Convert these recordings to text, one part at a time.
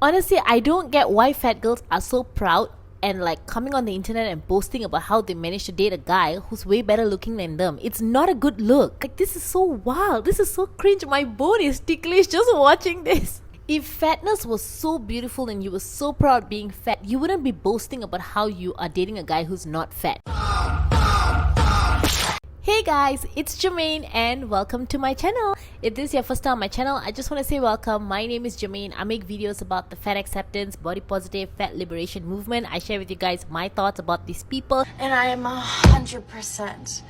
Honestly, I don't get why fat girls are so proud and like coming on the internet and boasting about how they managed to date a guy who's way better looking than them. It's not a good look. Like, this is so wild. This is so cringe. My bone is ticklish just watching this. If fatness was so beautiful and you were so proud being fat, you wouldn't be boasting about how you are dating a guy who's not fat. Hey guys, it's Jermaine and welcome to my channel. If this is your first time on my channel, I just want to say welcome. My name is Jermaine. I make videos about the fat acceptance, body positive, fat liberation movement. I share with you guys my thoughts about these people. And I am 100%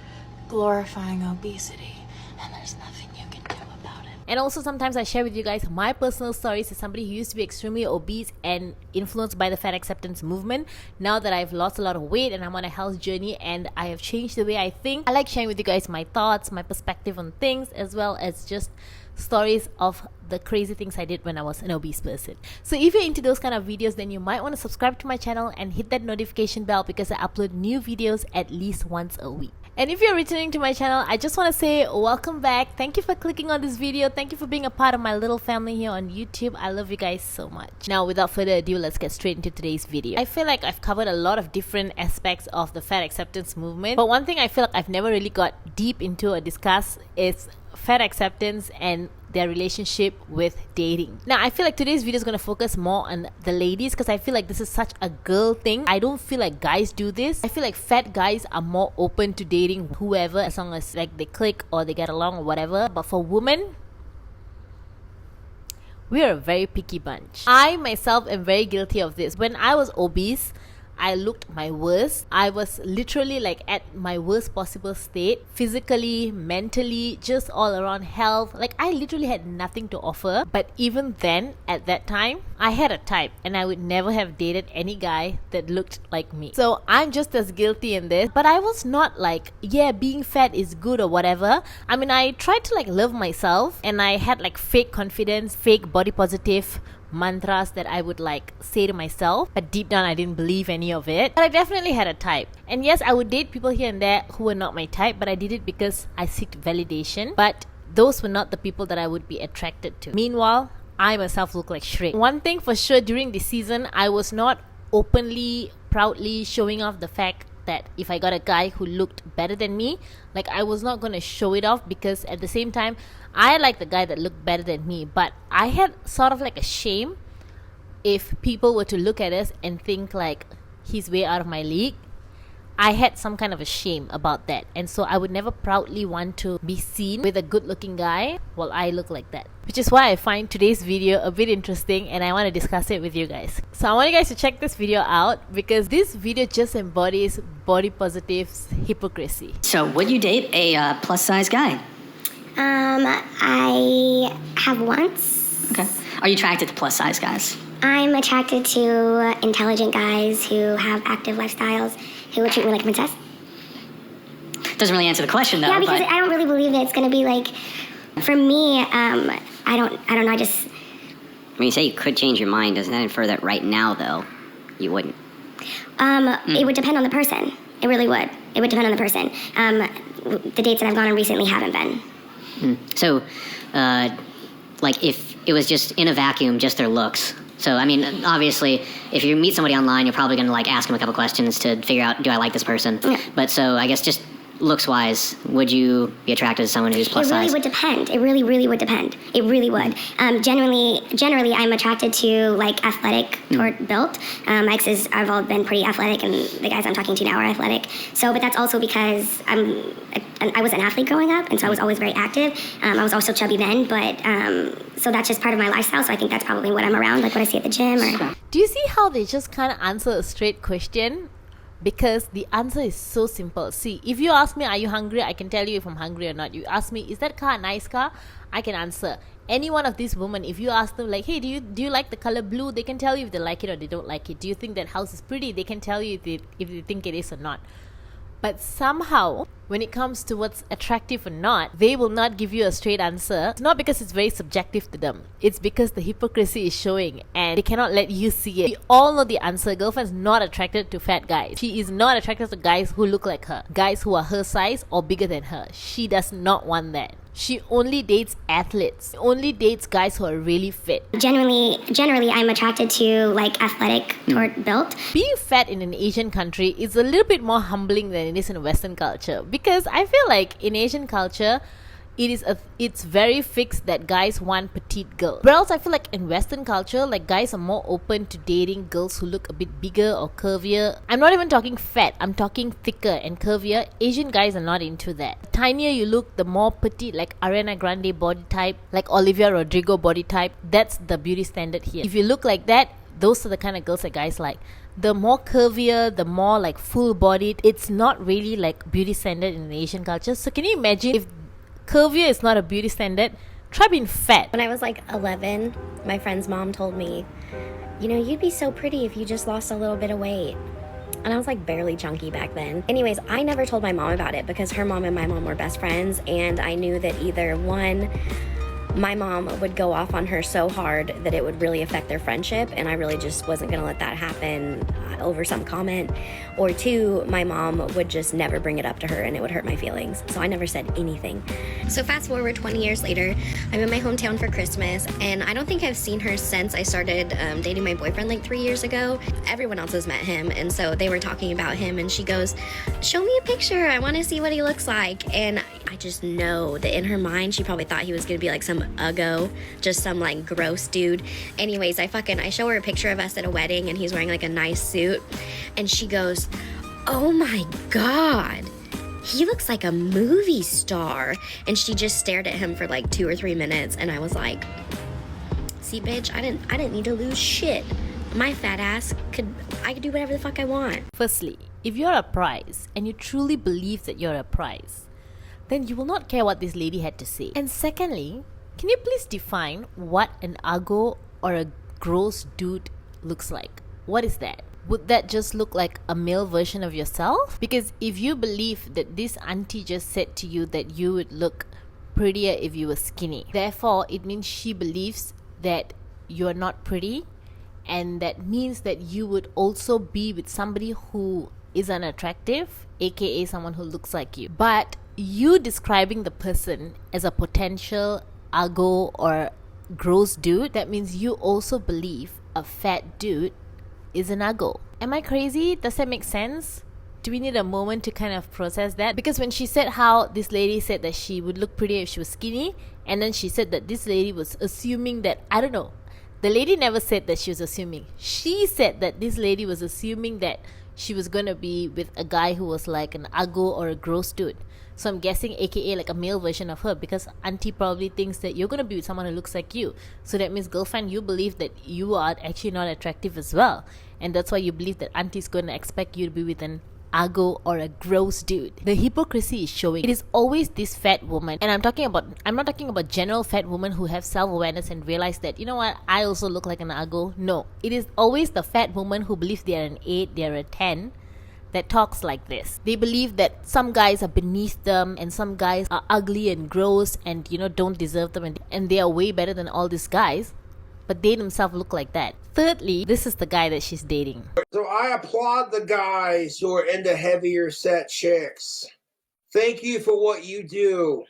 glorifying obesity, and there's nothing you can do about it. And also sometimes I share with you guys my personal stories as somebody who used to be extremely obese and influenced by the fat acceptance movement. Now that I've lost a lot of weight and I'm on a health journey and I have changed the way I think, I like sharing with you guys my thoughts, my perspective on things, as well as just stories of the crazy things I did when I was an obese person. So if you're into those kind of videos, then you might want to subscribe to my channel and hit that notification bell because I upload new videos at least once a week. And if you're returning to my channel, I just want to say welcome back. Thank you for clicking on this video. Thank you for being a part of my little family here on YouTube. I love you guys so much. Now, without further ado, let's get straight into today's video. I feel like I've covered a lot of different aspects of the fat acceptance movement, but one thing I feel like I've never really got deep into or discussed is fat acceptance and their relationship with dating. Now, I feel like today's video is going to focus more on the ladies because I feel like this is such a girl thing. I don't feel like guys do this. I feel like fat guys are more open to dating whoever as long as like they click or they get along or whatever. But for women, we are a very picky bunch. I myself am very guilty of this. When I was obese, I looked my worst. I was literally like at my worst possible state, physically, mentally, just all around health. Like, I literally had nothing to offer. But even then, at that time, I had a type and I would never have dated any guy that looked like me. So I'm just as guilty in this. But I was not like, yeah, being fat is good or whatever. I mean, I tried to like love myself and I had like fake confidence, fake body positive mantras that I would like say to myself, but deep down I didn't believe any of it. But I definitely had a type, and yes, I would date people here and there who were not my type, but I did it because I seeked validation. But those were not the people that I would be attracted to. Meanwhile, I myself look like Shrek. One thing for sure, during this season I was not openly, proudly showing off the fact that if I got a guy who looked better than me, like, I was not going to show it off, because at the same time I like the guy that looked better than me. But I had sort of like a shame if people were to look at us and think like he's way out of my league. I had some kind of a shame about that, and so I would never proudly want to be seen with a good looking guy while I look like that. Which is why I find today's video a bit interesting and I want to discuss it with you guys. So I want you guys to check this video out because this video just embodies body positive's hypocrisy. So would you date a plus size guy? I have once. Okay. Are you attracted to plus size guys? I'm attracted to intelligent guys who have active lifestyles, who will treat me like a princess. Doesn't really answer the question though. Yeah, because I don't really believe that it's going to be like, for me, I don't know, I just... When you say you could change your mind, doesn't that infer that right now, though, you wouldn't? It would depend on the person. It really would. It would depend on the person. The dates that I've gone on recently haven't been. So, like, if it was just in a vacuum, just their looks. So, I mean, obviously, if you meet somebody online, you're probably going to, like, ask them a couple questions to figure out, do I like this person? Yeah. But so, I guess just looks-wise, would you be attracted to someone who's plus size? It really would depend. It really, really would depend. It really would. Generally, I'm attracted to, like, athletic built. My exes have all been pretty athletic, and the guys I'm talking to now are athletic. So, but that's also because I was an athlete growing up, and so I was always very active. I was also chubby then, but so that's just part of my lifestyle. So I think that's probably what I'm around, like what I see at the gym. Or... Do you see how they just kind of answer a straight question? Because the answer is so simple. See, if you ask me, are you hungry? I can tell you if I'm hungry or not. You ask me, is that car a nice car? I can answer. Any one of these women, if you ask them like, hey, do you like the color blue? They can tell you if they like it or they don't like it. Do you think that house is pretty? They can tell you if they think it is or not. But somehow, when it comes to what's attractive or not, they will not give you a straight answer. It's not because it's very subjective to them. It's because the hypocrisy is showing and they cannot let you see it. We all know the answer. Girlfriend's not attracted to fat guys. She is not attracted to guys who look like her. Guys who are her size or bigger than her. She does not want that. She only dates athletes. She only dates guys who are really fit. Generally, I'm attracted to like athletic built. Being fat in an Asian country is a little bit more humbling than it is in Western culture, because I feel like in Asian culture, it's very fixed that guys want petite girls. Whereas I feel like in Western culture, like guys are more open to dating girls who look a bit bigger or curvier. I'm not even talking fat, I'm talking thicker and curvier. Asian guys are not into that. The tinier you look, the more petite, like Ariana Grande body type, like Olivia Rodrigo body type. That's the beauty standard here. If you look like that, those are the kind of girls that guys like. The more curvier, the more like full bodied. It's not really like beauty standard in Asian culture. So can you imagine if curvier is not a beauty standard, try being fat. When I was like 11, my friend's mom told me, you know, you'd be so pretty if you just lost a little bit of weight. And I was like barely chunky back then. Anyways, I never told my mom about it because her mom and my mom were best friends, and I knew that either one, my mom would go off on her so hard that it would really affect their friendship, and I really just wasn't gonna let that happen over some comment, or two, my mom would just never bring it up to her and it would hurt my feelings, so I never said anything. So fast forward 20 years later, I'm in my hometown for Christmas, and I don't think I've seen her since I started dating my boyfriend like 3 years ago. Everyone else has met him, and so they were talking about him, and she goes, show me a picture, I want to see what he looks like. And I just know that in her mind she probably thought he was gonna be like some uggo, just some like gross dude. Anyways, I show her a picture of us at a wedding, and he's wearing like a nice suit, and she goes, oh my god, he looks like a movie star. And she just stared at him for like 2 or 3 minutes, and I was like, see bitch, I didn't need to lose shit. My fat ass could do whatever the fuck I want. Firstly, if you're a prize and you truly believe that you're a prize, then you will not care what this lady had to say. And secondly, can you please define what an uggo or a gross dude looks like? What is that? Would that just look like a male version of yourself? Because if you believe that this auntie just said to you that you would look prettier if you were skinny, therefore it means she believes that you're not pretty, and that means that you would also be with somebody who is unattractive, aka someone who looks like you. But you describing the person as a potential uggo or gross dude, that means you also believe a fat dude is an uggo. Am I crazy? Does that make sense? Do we need a moment to kind of process that? Because when she said how this lady said that she would look prettier if she was skinny, and then she said that this lady was assuming that, I don't know, the lady never said that she was assuming. She said that this lady was assuming that she was gonna be with a guy who was like an uggo or a gross dude. So I'm guessing aka like a male version of her, because auntie probably thinks that you're gonna be with someone who looks like you. So that means, girlfriend, you believe that you are actually not attractive as well, and that's why you believe that auntie's gonna expect you to be with an uggo or a gross dude. The hypocrisy is showing. It is always this fat woman, and I'm not talking about general fat women who have self-awareness and realize that, you know what, I also look like an uggo. No, it is always the fat woman who believes they are an 8, they are a 10, that talks like this. They believe that some guys are beneath them, and some guys are ugly and gross and, you know, don't deserve them, and they are way better than all these guys, but they themselves look like that. Thirdly, this is the guy that she's dating. So I applaud the guys who are into heavier set chicks. Thank you for what you do.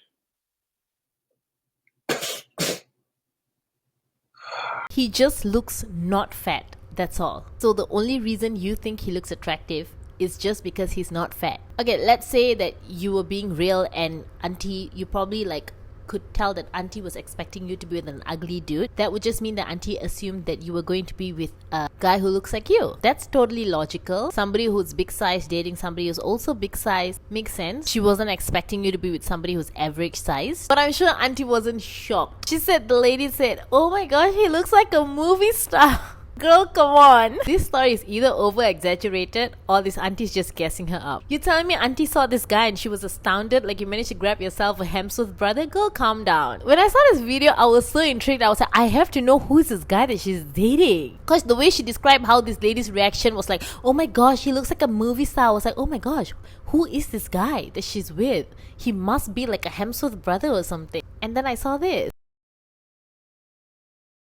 He just looks not fat, that's all. So the only reason you think he looks attractive is just because he's not fat. Okay, let's say that you were being real, and auntie, you probably like could tell that auntie was expecting you to be with an ugly dude. That would just mean that auntie assumed that you were going to be with a guy who looks like you. That's totally logical. Somebody who's big size dating somebody who's also big size makes sense. She wasn't expecting you to be with somebody who's average size. But I'm sure auntie wasn't shocked. The lady said, oh my gosh, he looks like a movie star. Girl, come on. This story is either over-exaggerated or this auntie's just gassing her up. You telling me auntie saw this guy and she was astounded, like you managed to grab yourself a Hemsworth brother? Girl, calm down. When I saw this video, I was so intrigued. I was like, I have to know who is this guy that she's dating. Because the way she described how this lady's reaction was like, oh my gosh, he looks like a movie star. I was like, oh my gosh, who is this guy that she's with? He must be like a Hemsworth brother or something. And then I saw this.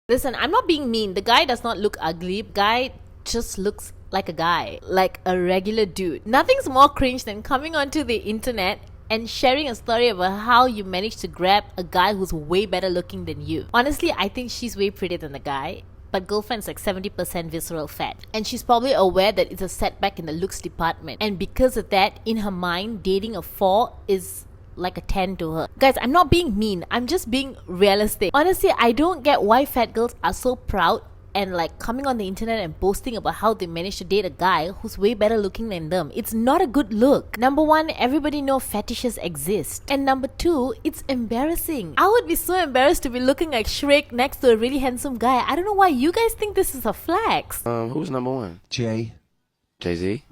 Listen, I'm not being mean. The guy does not look ugly. The guy just looks like a guy, like a regular dude. Nothing's more cringe than coming onto the internet and sharing a story about how you managed to grab a guy who's way better looking than you. Honestly, I think she's way prettier than the guy, but girlfriend's like 70% visceral fat. And she's probably aware that it's a setback in the looks department. And because of that, in her mind, dating a 4 is like a 10 to her. Guys, I'm not being mean. I'm just being realistic. Honestly, I don't get why fat girls are so proud and like coming on the internet and boasting about how they managed to date a guy who's way better looking than them. It's not a good look. Number one, everybody knows fetishes exist. And number two, it's embarrassing. I would be so embarrassed to be looking like Shrek next to a really handsome guy. I don't know why you guys think this is a flex. Who's number one? Jay-Z?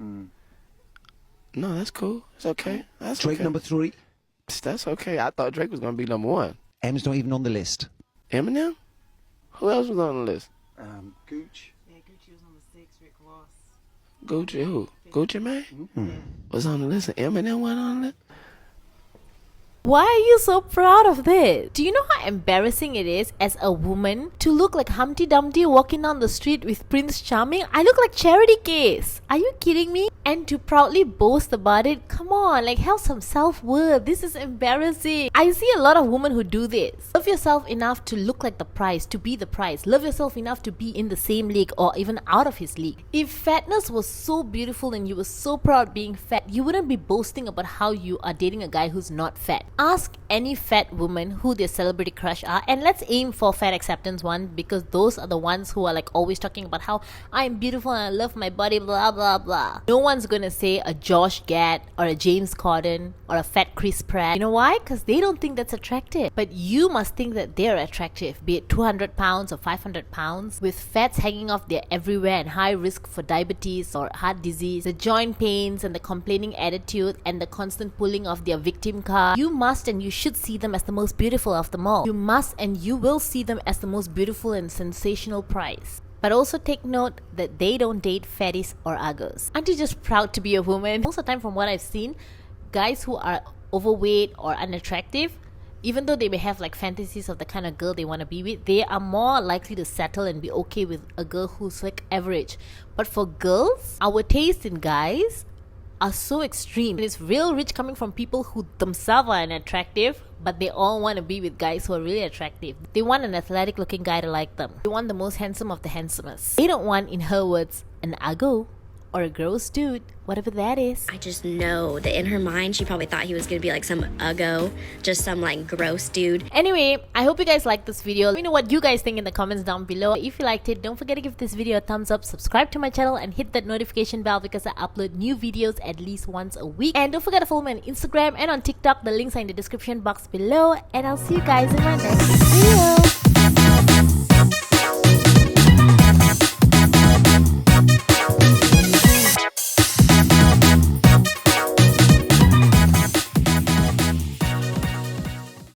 No, that's cool. It's okay. That's Drake okay. number 3. That's okay. I thought Drake was gonna be number 1. M's not even on the list. Eminem? Who else was on the list? Gooch. Yeah, Gucci was on the 6, Rick Ross. Gucci who? Gucci Mane? Was on the list and Eminem went on the list? Why are you so proud of this? Do you know how embarrassing it is as a woman to look like Humpty Dumpty walking down the street with Prince Charming? I look like Charity Case. Are you kidding me? And to proudly boast about it? Come on, like have some self-worth. This is embarrassing. I see a lot of women who do this. Love yourself enough to look like the prize, to be the prize. Love yourself enough to be in the same league or even out of his league. If fatness was so beautiful and you were so proud being fat, you wouldn't be boasting about how you are dating a guy who's not fat. Ask any fat woman who their celebrity crush are, and let's aim for fat acceptance one, because those are the ones who are like always talking about how I'm beautiful and I love my body, blah blah blah. No one's gonna say a Josh Gad or a James Corden or a fat Chris Pratt. You know why? Because they don't think that's attractive. But you must think that they're attractive, be it 200 pounds or 500 pounds, with fats hanging off there everywhere and high risk for diabetes or heart disease, the joint pains and the complaining attitude and the constant pulling of their victim card. You must and you should see them as the most beautiful of them all. You must and you will see them as the most beautiful and sensational prize. But also take note that they don't date fatties or uggos. Aren't you just proud to be a woman? Most of the time, from what I've seen, guys who are overweight or unattractive, even though they may have like fantasies of the kind of girl they want to be with, they are more likely to settle and be okay with a girl who's like average. But for girls, our taste in guys are so extreme. It's real rich coming from people who themselves are unattractive, but they all want to be with guys who are really attractive. They want an athletic looking guy to like them. They want the most handsome of the handsomest. They don't want, in her words, an uggo or a gross dude, whatever that is. I just know that in her mind, she probably thought he was gonna be like some uggo, just some like gross dude. Anyway, I hope you guys liked this video. Let me know what you guys think in the comments down below. If you liked it, don't forget to give this video a thumbs up, subscribe to my channel, and hit that notification bell because I upload new videos at least once a week. And don't forget to follow me on Instagram and on TikTok. The links are in the description box below. And I'll see you guys in my next video.